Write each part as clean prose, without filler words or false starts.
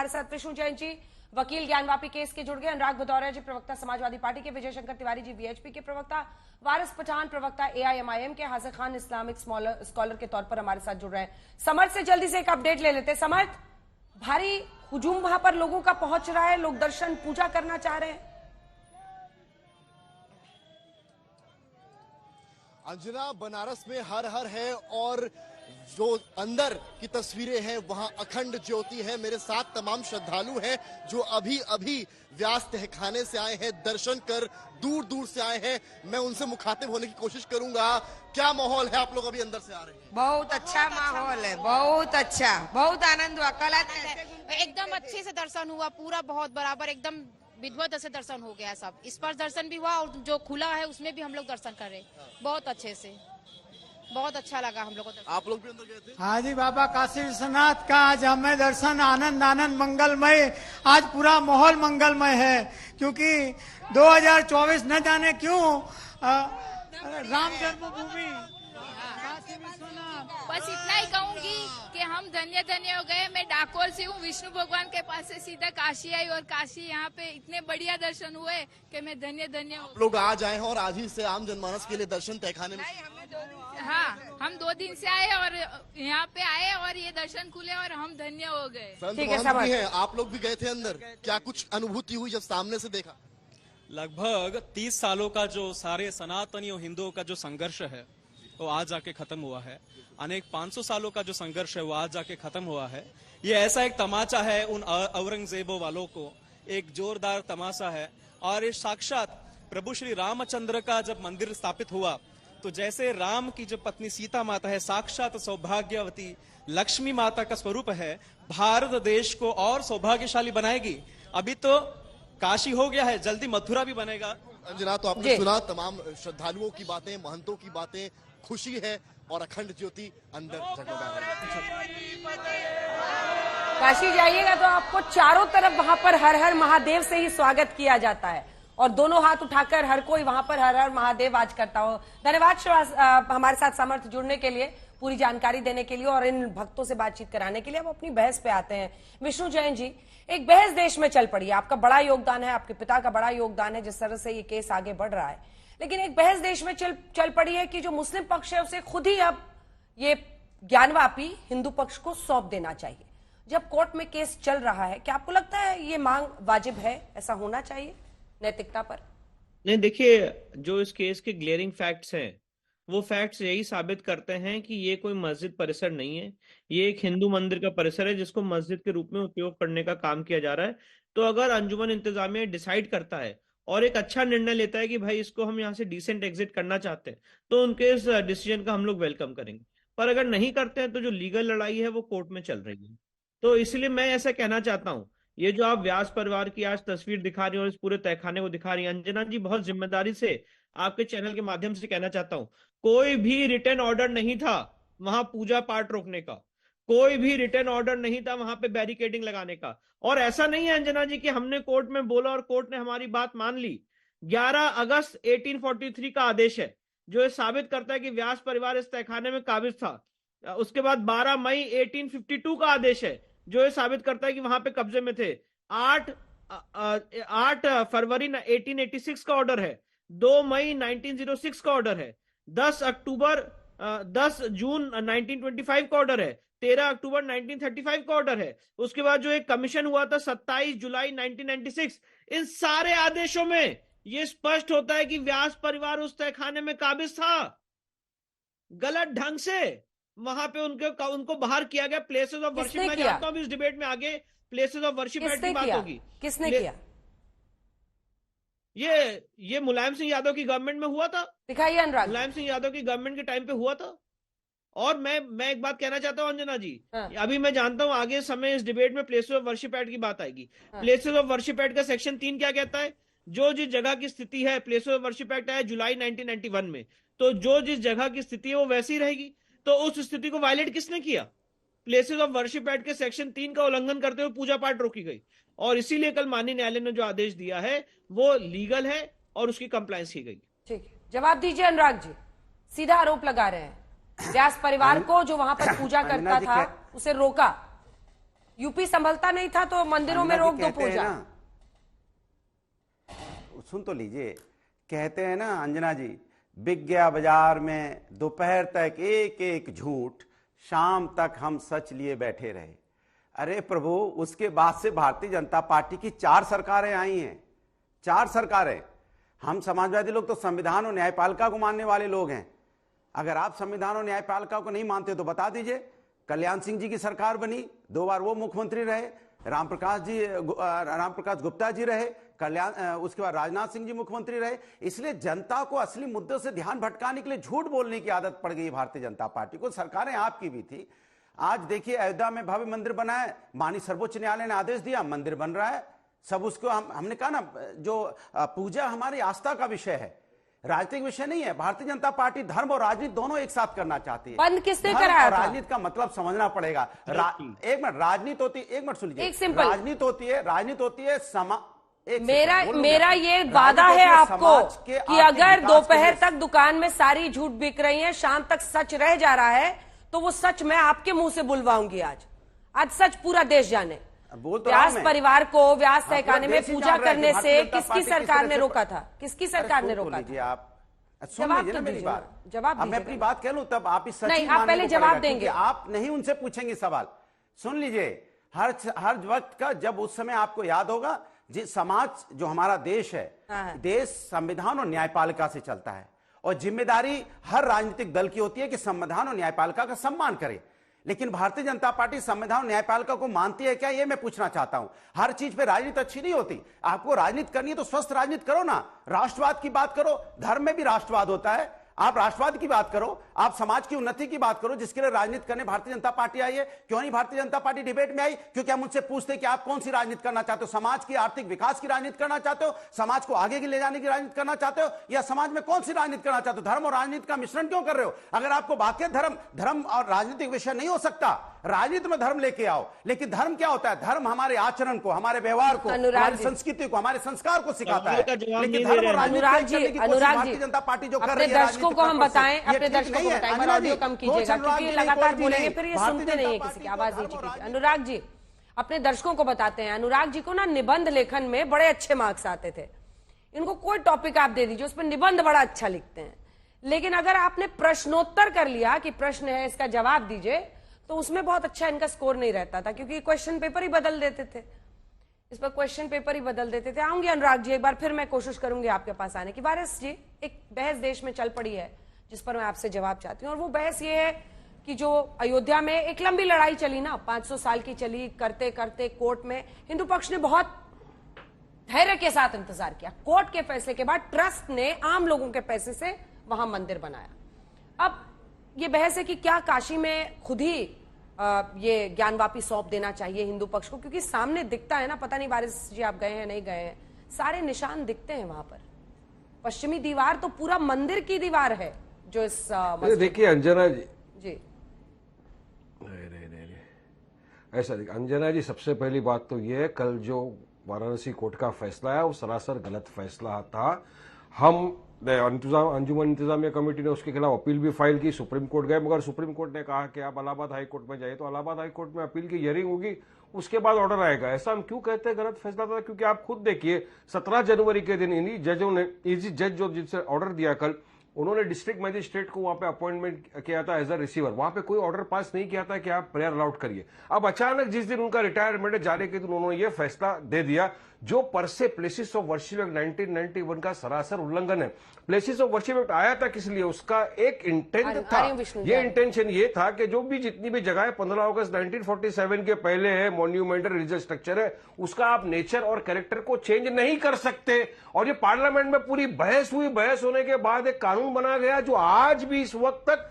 हमारे साथ विष्णु जैन जी वकील ज्ञानवापी केस के जुड़ गए, अनुराग भदौरिया जी प्रवक्ता समाजवादी पार्टी के, विजय शंकर तिवारी जी वीएचपी के प्रवक्ता, वारिस पठान प्रवक्ता एआईएमआईएम के, हाजिर खान इस्लामिक स्कॉलर के तौर पर हमारे साथ जुड़ रहे हैं। समर्थ से जल्दी से एक अपडेट ले लेते हैं। समर्थ, भारी हुजूम वहां पर लोगों का पहुंच रहा है, लोग दर्शन पूजा करना चाह रहे हैं। अंजना, बनारस में हर हर है और जो अंदर की तस्वीरें हैं वहां अखंड ज्योति है। मेरे साथ तमाम श्रद्धालु हैं जो अभी अभी व्यास तहखाने से आए हैं, दर्शन कर दूर दूर से आए हैं। मैं उनसे मुखातिब होने की कोशिश करूंगा। क्या माहौल है? आप लोग अभी अंदर से आ रहे हैं। बहुत अच्छा माहौल है, बहुत अच्छा, बहुत आनंद हुआ। कल एकदम अच्छे से दर्शन हुआ, पूरा बहुत बराबर एकदम विधिवत से दर्शन हो गया। सब स्पर्श दर्शन भी हुआ और जो खुला है उसमें भी हम लोग दर्शन कर रहे, बहुत अच्छे से, बहुत अच्छा लगा हम लोग को। आप लोग भी अंदर गए थे? हाँ जी, बाबा काशी विश्वनाथ का आज हमें दर्शन आनंद आनंद मंगलमय, आज पूरा माहौल मंगलमय है, क्योंकि 2024 न जाने क्यों राम जन्मभूमि काशी विश्वनाथ। बस इतना ही कहूंगी कि हम धन्य धन्य हो गए। मैं डाकोर से हूँ, विष्णु भगवान के पास से सीधा काशी आई और काशी यहाँ पे इतने बढ़िया दर्शन हुए कि मैं धन्य धन्य हूँ। लोग आज आए हैं और आज ही से आम जनमानस के लिए दर्शन तहखाने में। हाँ, हम 2 दिन से आए और यहाँ पे आए और ये दर्शन खुले और हम धन्य हो गए। ठीक है, संत भी हैं, आप लोग भी गए थे अंदर, क्या कुछ अनुभूति हुई जब सामने से देखा? लगभग 30 सालों का जो सारे सनातनी और हिंदुओं का जो संघर्ष है वो आज जाके खत्म हुआ है। अनेक 500 सालों का जो संघर्ष है वो आज जाके खत्म हुआ है। ये ऐसा एक तमाचा है उन औरंगजेबों वालों को, एक जोरदार तमाशा है। और ये साक्षात प्रभु श्री रामचंद्र का जब मंदिर स्थापित हुआ तो जैसे राम की जो पत्नी सीता माता है साक्षात सौभाग्यवती लक्ष्मी माता का स्वरूप है, भारत देश को और सौभाग्यशाली बनाएगी। अभी तो काशी हो गया है, जल्दी मथुरा भी बनेगा। अंजना, तो आपने सुना तमाम श्रद्धालुओं की बातें, महंतों की बातें, खुशी है और अखंड ज्योति अंदर जगमगा रही है। काशी जाइएगा तो आपको चारों तरफ वहां पर हर हर महादेव से ही स्वागत किया जाता है और दोनों हाथ उठाकर हर कोई वहां पर हर हर महादेव आज करता हो। धन्यवाद हमारे साथ समर्थ जुड़ने के लिए, पूरी जानकारी देने के लिए और इन भक्तों से बातचीत कराने के लिए। अब अपनी बहस पे आते हैं। विष्णु जैन जी, एक बहस देश में चल पड़ी है, आपका बड़ा योगदान है, आपके पिता का बड़ा योगदान है जिस तरह से ये केस आगे बढ़ रहा है, लेकिन एक बहस देश में चल पड़ी है कि जो मुस्लिम पक्ष है उसे खुद ही अब ये ज्ञानवापी हिंदू पक्ष को सौंप देना चाहिए। जब कोर्ट में केस चल रहा है, क्या आपको लगता है ये मांग वाजिब है, ऐसा होना चाहिए नैतिकता पर? नहीं, देखिए, जो इस केस के ग्लेयरिंग फैक्ट्स हैं वो फैक्ट्स यही साबित करते हैं कि ये कोई मस्जिद परिसर नहीं है, ये एक हिंदू मंदिर का परिसर है जिसको मस्जिद के रूप में उपयोग करने का काम किया जा रहा है। तो अगर अंजुमन इंतजामिया डिसाइड करता है और एक अच्छा निर्णय लेता है कि भाई इसको हम यहाँ से डिसेंट एग्जिट करना चाहते हैं, तो उनके इस डिसीजन का हम लोग वेलकम करेंगे। पर अगर नहीं करते हैं तो जो लीगल लड़ाई है वो कोर्ट में चल रही है। तो इसलिए मैं ऐसा कहना चाहता हूँ, ये जो आप व्यास परिवार की आज तस्वीर दिखा रही हैं और इस पूरे तहखाने को दिखा रही हैं, अंजना जी, बहुत जिम्मेदारी से आपके चैनल के माध्यम से कहना चाहता हूँ, कोई भी रिटर्न ऑर्डर नहीं था वहां पूजा पाठ रोकने का, कोई भी रिटर्न ऑर्डर नहीं था वहां पे बैरिकेडिंग लगाने का। और ऐसा नहीं है अंजना जी कि हमने कोर्ट में बोला और कोर्ट ने हमारी बात मान ली। 11 अगस्त 1843 का आदेश है जो ये साबित करता है कि व्यास परिवार इस तहखाने में काबिज था। उसके बाद 12 मई 1852 का आदेश है जो ये साबित करता है कि वहां पे कब्जे में थे। 8 फरवरी 1886 का ऑर्डर है, 2 मई 1906 का ऑर्डर है, 10 जून 1925 का ऑर्डर है, 13 अक्टूबर 1935 का ऑर्डर है। उसके बाद जो एक कमीशन हुआ था 27 जुलाई 1996, इन सारे आदेशों में यह स्पष्ट होता है कि व्यास परिवार उस तहखाने में काबिज था। गलत ढंग से वहां पे उनको बाहर किया गया प्लेसेस ऑफ वर्शिप। मैं जानता हूं इस डिबेट में आगे प्लेसेस ऑफ वर्शिप की बात होगी। किसने किया? ये मुलायम सिंह यादव की गवर्नमेंट में हुआ था। दिखाइए अनुराग। मुलायम सिंह यादव की गवर्नमेंट के टाइम पे हुआ था। और मैं एक बात कहना चाहता हूं अंजना जी, अभी मैं जानता हूं आगे समय इस डिबेट में प्लेसेस ऑफ वर्शिप एक्ट की बात आएगी। प्लेसेस ऑफ वर्शिप एक्ट का सेक्शन 3 क्या कहता है? जो जिस जगह की स्थिति है, प्लेसेस ऑफ वर्शिप एक्ट आया जुलाई 1991 में, तो जो जिस जगह की स्थिति है वो वैसी रहेगी। तो उस स्थिति को वायलेट किसने किया? प्लेसेस ऑफ वर्शिप एक्ट के सेक्शन 3 का उल्लंघन करते हुए पूजा पाठ रोकी गई। और इसीलिए कल माननीय न्यायालय ने जो आदेश दिया है वो लीगल है और उसकी कंप्लायंस की गई। ठीक है, जवाब दीजिए अनुराग जी। सीधा आरोप लगा रहे हैं व्यास परिवार को, जो वहां पर पूजा करता था उसे रोका, यूपी संभलता नहीं था तो मंदिरों में रोक दो पूजा। सुन तो लीजिए, कहते हैं ना अंजना जी, बिक गया बाजार में दोपहर तक एक एक झूठ, शाम तक हम सच लिए बैठे रहे। अरे प्रभु, उसके बाद से भारतीय जनता पार्टी की 4 सरकारें आई हैं, 4 सरकारें। हम समाजवादी लोग तो संविधान और न्यायपालिका को मानने वाले लोग हैं। अगर आप संविधान और न्यायपालिका को नहीं मानते तो बता दीजिए। कल्याण सिंह जी की सरकार बनी, 2 बार वो मुख्यमंत्री रहे, रामप्रकाश गुप्ता जी रहे, उसके बाद राजनाथ सिंह जी मुख्यमंत्री रहे। इसलिए जनता को असली मुद्दों से ध्यान भटकाने के लिए झूठ बोलने की आदत पड़ गई भारतीय जनता पार्टी को। सरकारें आपकी भी थी। आज देखिए, अयोध्या में भव्य मंदिर बना है, माननीय सर्वोच्च न्यायालय ने आदेश दिया, मंदिर बन रहा है। सब उसको हमने कहा ना, जो पूजा हमारी आस्था का विषय है, राजनीतिक विषय नहीं है। भारतीय जनता पार्टी धर्म और राजनीति दोनों एक साथ करना चाहती है। बंद किसने कराया था? राजनीति का मतलब समझना पड़ेगा। एक मिनट, राजनीति होती है, एक मिनट सुन लीजिए, एक सिंपल राजनीति होती है मेरा ये वादा है आपको कि अगर दोपहर तक दुकान में सारी झूठ बिक रही है, शाम तक सच रह जा रहा है, तो वो सच मैं आपके मुंह से बुलवाऊंगी। आज सच पूरा देश जाने। व्यास परिवार को व्यास तहखाने में पूजा करने से किसकी सरकार ने रोका था? किसकी सरकार ने रोका था? आप सुन लीजिए ना मेरी बात। जवाब मैं अपनी बात कह लूं तब आप इस सच नहीं, आप पहले जवाब देंगे। आप नहीं उनसे पूछेंगे सवाल। सुन लीजिए, हर वक्त का जब उस समय आपको याद होगा, जिस समाज जो हमारा देश है, देश संविधान और न्यायपालिका से चलता है, और जिम्मेदारी हर राजनीतिक दल की होती है कि संविधान और न्यायपालिका का सम्मान करे। लेकिन भारतीय जनता पार्टी संविधान और न्यायपालिका को मानती है क्या, ये मैं पूछना चाहता हूं। हर चीज पे राजनीति अच्छी नहीं होती। आपको राजनीति करनी है तो स्वस्थ राजनीति करो ना, राष्ट्रवाद की बात करो। धर्म में भी राष्ट्रवाद होता है, आप राष्ट्रवाद की बात करो, आप समाज की उन्नति की बात करो, जिसके लिए राजनीति करने भारतीय जनता पार्टी आई है। क्यों नहीं भारतीय जनता पार्टी डिबेट में आई? क्योंकि हम उनसे पूछते कि आप कौन सी राजनीति करना चाहते हो? समाज की आर्थिक विकास की राजनीति करना चाहते हो, समाज को आगे ले जाने की राजनीति करना चाहते हो, या समाज में कौन सी राजनीति करना चाहते हो? धर्म और राजनीति का मिश्रण क्यों कर रहे हो? अगर आपको वाकई धर्म और राजनीतिक विषय नहीं हो सकता, राजनीति में धर्म लेके आओ। लेकिन धर्म क्या होता है? धर्म हमारे आचरण को, हमारे व्यवहार को, हमारी संस्कृति को, हमारे संस्कार को सिखाता है। लेकिन धर्म और राजनीति भारतीय जनता पार्टी जो कर रही है, दर्शकों को हम बताएं, अपने दर्शकों को बताएं, ऑडियो कम कीजिएगा क्योंकि लगातार बोलेंगे फिर ये सुनते नहीं है, किसी की आवाज नीचे कीजिए। अनुराग जी अपने दर्शकों को बताते हैं, अनुराग जी को ना निबंध लेखन में बड़े अच्छे मार्क्स आते थे। इनको कोई टॉपिक आप दे दीजिए, उस पर निबंध बड़ा अच्छा लिखते हैं। लेकिन अगर आपने प्रश्नोत्तर कर लिया कि प्रश्न है इसका जवाब दीजिए, तो उसमें बहुत अच्छा इनका स्कोर नहीं रहता था, क्योंकि क्वेश्चन पेपर ही बदल देते थे। इस पर क्वेश्चन पेपर ही बदल देते थे। आऊंगी अनुराग जी, एक बार फिर मैं कोशिश करूंगी आपके पास आने की। वारिस जी, एक बहस देश में चल पड़ी है जिस पर मैं आपसे जवाब चाहती हूँ, और वो बहस ये है कि जो अयोध्या में एक लंबी लड़ाई चली ना, 500 साल की चली, करते करते कोर्ट में हिंदू पक्ष ने बहुत धैर्य के साथ इंतजार किया। कोर्ट के फैसले के बाद ट्रस्ट ने आम लोगों के पैसे से वहां मंदिर बनाया। अब ये बहस है कि क्या काशी में खुद ही ये ज्ञानवापी सौंप देना चाहिए हिंदू पक्ष को, क्योंकि सामने दिखता है ना, पता नहीं वारिस जी आप गए हैं नहीं गए हैं, सारे निशान दिखते हैं वहां पर। पश्चिमी दीवार तो पूरा मंदिर की दीवार है जो इस देखिए अंजना जी नहीं ऐसा देखिए अंजना जी, सबसे पहली बात तो ये है, कल जो वाराणसी कोर्ट का फैसला है वो सरासर गलत फैसला था। हम अंजुमन इंतजामिया कमेटी ने उसके खिलाफ अपील भी फाइल की, सुप्रीम कोर्ट गए, मगर सुप्रीम कोर्ट ने कहा कि आप इलाहाबाद हाई कोर्ट में जाइए। तो इलाहाबाद हाई कोर्ट में अपील की हियरिंग होगी, उसके बाद ऑर्डर आएगा। ऐसा हम क्यों कहते हैं गलत फैसला था? क्योंकि आप खुद देखिए 17 जनवरी के दिन इन्हीं जजों ने, इसी जज जो जिनसे ऑर्डर दिया कल, उन्होंने डिस्ट्रिक्ट मजिस्ट्रेट को वहां पे अपॉइंटमेंट किया था एज अ रिसीवर। वहां पे कोई ऑर्डर पास नहीं किया था कि आप प्रेयर अलाउड करिए। अब अचानक जिस दिन उनका रिटायरमेंट जाने के दिन उन्होंने ये फैसला दे दिया, जो पर से प्लेसेस ऑफ वर्शिप एक्ट 1991 का सरासर उल्लंघन है। प्लेसेस ऑफ वर्शिप एक्ट आया था किस लिए? उसका एक इंटेंट था, ये इंटेंशन ये था कि जो भी जितनी भी जगह 15 अगस्त 1947 के पहले है, मॉन्यूमेंटल रिलीजियस स्ट्रक्चर है, उसका आप नेचर और कैरेक्टर को चेंज नहीं कर सकते। और ये पार्लियामेंट में पूरी बहस हुई, बहस होने के बाद एक कानून बना गया जो आज भी इस वक्त तक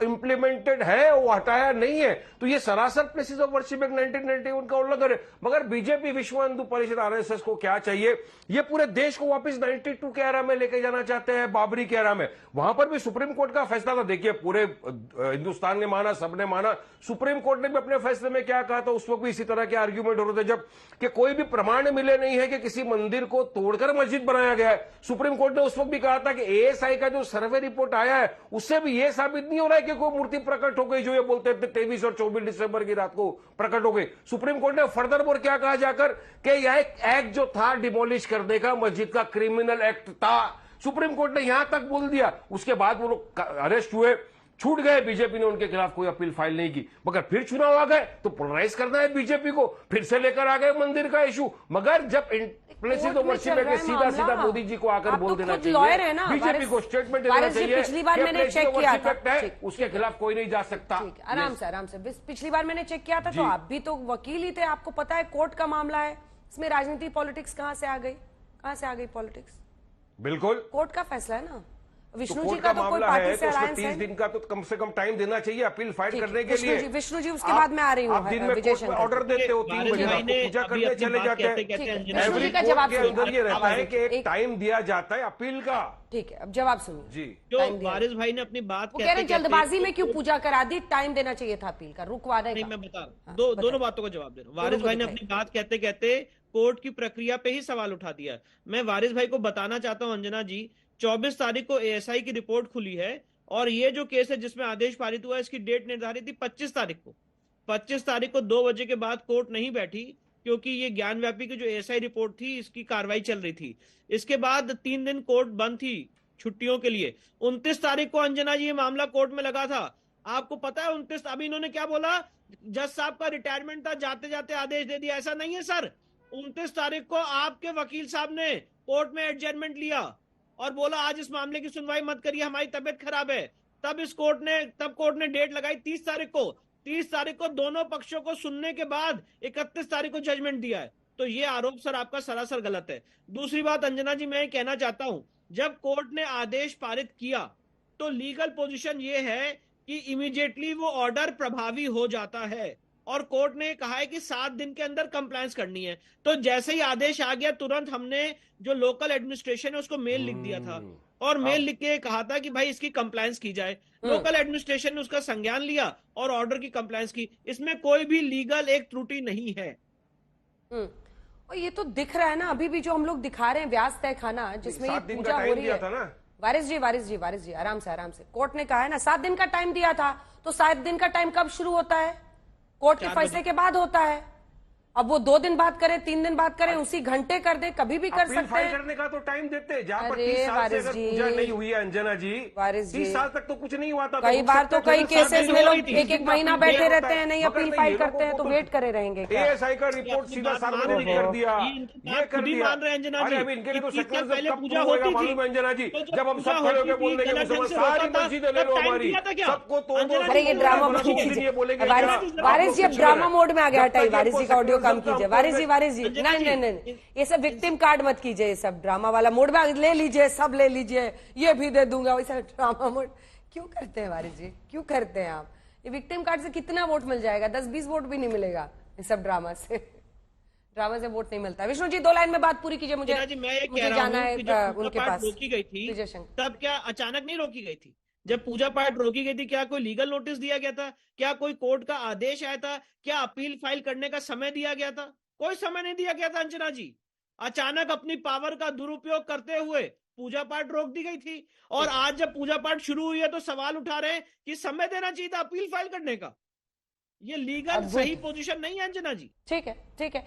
इंप्लीमेंटेड है, वो हटाया नहीं है। तो ये सरासर प्लेसेस ऑफ वर्शिप एक्ट 1991 का उल्लंघन है। मगर बीजेपी, विश्व हिंदू परिषद, आरएसएस को क्या चाहिए? ये पूरे देश को वापस 92 के एरा में लेके जाना चाहते हैं, बाबरी के एरा में। वहां पर भी सुप्रीम कोर्ट का फैसला था। देखिए पूरे हिंदुस्तान ने माना, सबने माना। सुप्रीम कोर्ट ने भी अपने फैसले में क्या कहा था? उस वक्त भी इसी तरह के आर्ग्यूमेंट हो रहे थे जब कि कोई भी प्रमाण मिले नहीं है कि किसी मंदिर को तोड़कर मस्जिद बनाया गया है। सुप्रीम कोर्ट ने उस वक्त भी कहा था कि एएसआई का जो सर्वे रिपोर्ट आया है उससे भी यह साबित नहीं हो रहा है कि कोई मूर्ति प्रकट हो गई, जो ये बोलते थे 23 और 24 दिसंबर की रात को प्रकट हो गई। सुप्रीम कोर्ट ने फर्दर मोर क्या कहा जाकर कि यह एक एक्ट जो था डिमोलिश करने का, मस्जिद का क्रिमिनल एक्ट था। सुप्रीम कोर्ट ने यहां तक बोल दिया। उसके बाद वो लोग अरेस्ट हुए, छूट गए। बीजेपी ने उनके खिलाफ कोई अपील फाइल नहीं की, मगर फिर चुनाव आ गए तो पोलराइज करना है बीजेपी को, फिर से लेकर आ गए मंदिर का इशू। मगर जब इम्प्लिसिट ओवरशिप है कि सीधा सीधा मोदी जी को आकर बोल देना चाहिए, बीजेपी को स्टेटमेंट देना चाहिए, पिछली बार मैंने चेक किया था, उसके खिलाफ कोई नहीं जा सकता। आराम से पिछली बार मैंने चेक किया था तो आप भी तो वकील ही थे, आपको पता है कोर्ट का मामला है, इसमें राजनीति पॉलिटिक्स कहां से आ गई, कहां से आ गई पॉलिटिक्स? बिल्कुल कोर्ट का फैसला है ना, विष्णु जी कोर्ट का तो कोई मामला पार्टी है से तो उसमें अलायंस 30 दिन का तो कम से कम टाइम देना चाहिए अपील फाइल करने के लिए। विष्णु जी उसके बाद मैं आ रही हूँ। आप दिन में कोर्ट में ऑर्डर देते हो 3 बजे रात को पूजा करने चले जाते हैं। एवरी कोर्ट के अंदर ये रहता है कि एक टाइम दिया जाता है अपील का। ठीक है, अब जवाब सुनिए जी। जो वारिस भाई ने अपनी बात वो कह रहे हैं जल्दबाजी में क्यों पूजा करा दी, टाइम देना चाहिए था अपील का, रुकवाने का। मैं बता दोनों बातों का जवाब दे रहा हूँ। वारिस भाई ने अपनी बात कहते कहते कोर्ट की प्रक्रिया पे ही सवाल उठा दिया। मैं वारिस भाई को बताना चाहता हूँ अंजना जी, 24 तारीख को एएसआई की रिपोर्ट खुली है और ये जो केस है जिसमें आदेश पारित हुआ है, इसकी डेट निर्धारित थी 25 तारीख को। 25 तारीख को 2 बजे के बाद कोर्ट नहीं बैठी क्योंकि ये ज्ञानव्यापी की जो एएसआई रिपोर्ट थी इसकी कार्रवाई चल रही थी। इसके बाद 3 दिन कोर्ट बंद थी छुट्टियों के लिए। 29 तारीख को अंजना जी ये मामला कोर्ट में लगा था। आपको पता है 29 अभी इन्होंने क्या बोला, जज साहब का रिटायरमेंट था, जाते जाते आदेश दे दिया। ऐसा नहीं है सर, 29 तारीख को आपके वकील साहब ने कोर्ट में एडजर्नमेंट लिया और बोला आज इस मामले की सुनवाई मत करिए, हमारी तबीयत खराब है। तब कोर्ट ने डेट लगाई 30 तारीख को। 30 तारीख को दोनों पक्षों को सुनने के बाद 31 तारीख को जजमेंट दिया है। तो ये आरोप सर आपका सरासर गलत है। दूसरी बात अंजना जी मैं कहना चाहता हूं, जब कोर्ट ने आदेश पारित किया तो लीगल पोजीशन ये है कि इमीडिएटली वो ऑर्डर प्रभावी हो जाता है और कोर्ट ने कहा है कि 7 दिन के अंदर कंप्लायंस करनी है। तो जैसे ही आदेश आ गया तुरंत हमने जो लोकल एडमिनिस्ट्रेशन है उसको मेल लिख दिया था और मेल लिख के कहा था कि भाई इसकी कंप्लायंस की जाए। लोकल एडमिनिस्ट्रेशन ने उसका संज्ञान लिया और ऑर्डर की कंप्लायंस की। इसमें कोई भी लीगल एक त्रुटि नहीं है। और ये तो दिख रहा है ना, अभी भी जो हम लोग दिखा रहे हैं व्यास तय खाना जिसमें ये पूजा हो रही है। वारिस जी आराम से। कोर्ट ने कहा है ना 7 दिन का टाइम दिया था, तो 7 दिन का टाइम कब शुरू होता है? कोर्ट के फैसले के बाद होता है। अब वो 2 दिन बात करें, 3 दिन बात करें, उसी घंटे कर दे, कभी भी कर सकते हैं। करने का तो टाइम देते हैं। जहाँ पर 30 साल से अगर पूजा नहीं हुई है अंजना जी, 30 साल तक तो कुछ नहीं हुआ था। कई बार तो कई केसेस में लोग 1-1 महीना बैठे रहते हैं, नहीं अपील फाइल करते हैं तो वेट करे रहेंगे। एएसआई का रिपोर्ट सीधा सार्वजनिक कर दिया, ये कर दिया। अरे अभी इनके लिए तो सेक्युलर कब पूजा होगा मालूम है अंजना जी? जब हम सब खड़े होकर बोल देंगे मुसलमान सारी मस्जिदें ले लो हमारी, सबको तोड़। अरे ये ड्रामा मत कीजिए वारिस जी, अब ड्रामा मोड में आ गया। हटाइए वारिस जी का ऑडियो कम कीजिए। वारिस जी नहीं, ये सब विक्टिम कार्ड मत कीजिए, ये सब ड्रामा वाला मोड में ले लीजिए, सब ले लीजिए, ये भी दे दूंगा, वैसा ड्रामा मोड क्यों करते हैं वारिस जी, क्यों करते हैं आप? ये विक्टिम कार्ड से कितना वोट मिल जाएगा? 10-20 वोट भी नहीं मिलेगा ये सब ड्रामा से वोट नहीं मिलता। विष्णु जी 2 लाइन में बात पूरी कीजिए, मुझे जाना है उनके पास। रोकी गई थी तब क्या अचानक नहीं रोकी गई थी? जब पूजा पाठ रोकी गई थी क्या कोई लीगल नोटिस दिया गया था? क्या कोई कोर्ट का आदेश आया था? क्या अपील फाइल करने का समय दिया गया था? कोई समय नहीं दिया गया था अंजना जी। अचानक अपनी पावर का दुरुपयोग करते हुए पूजा पाठ रोक दी गई थी और आज जब पूजा पाठ शुरू हुई है तो सवाल उठा रहे हैं कि समय देना चाहिए था अपील फाइल करने का। ये लीगल सही पोजीशन नहीं है अंजना जी। ठीक है।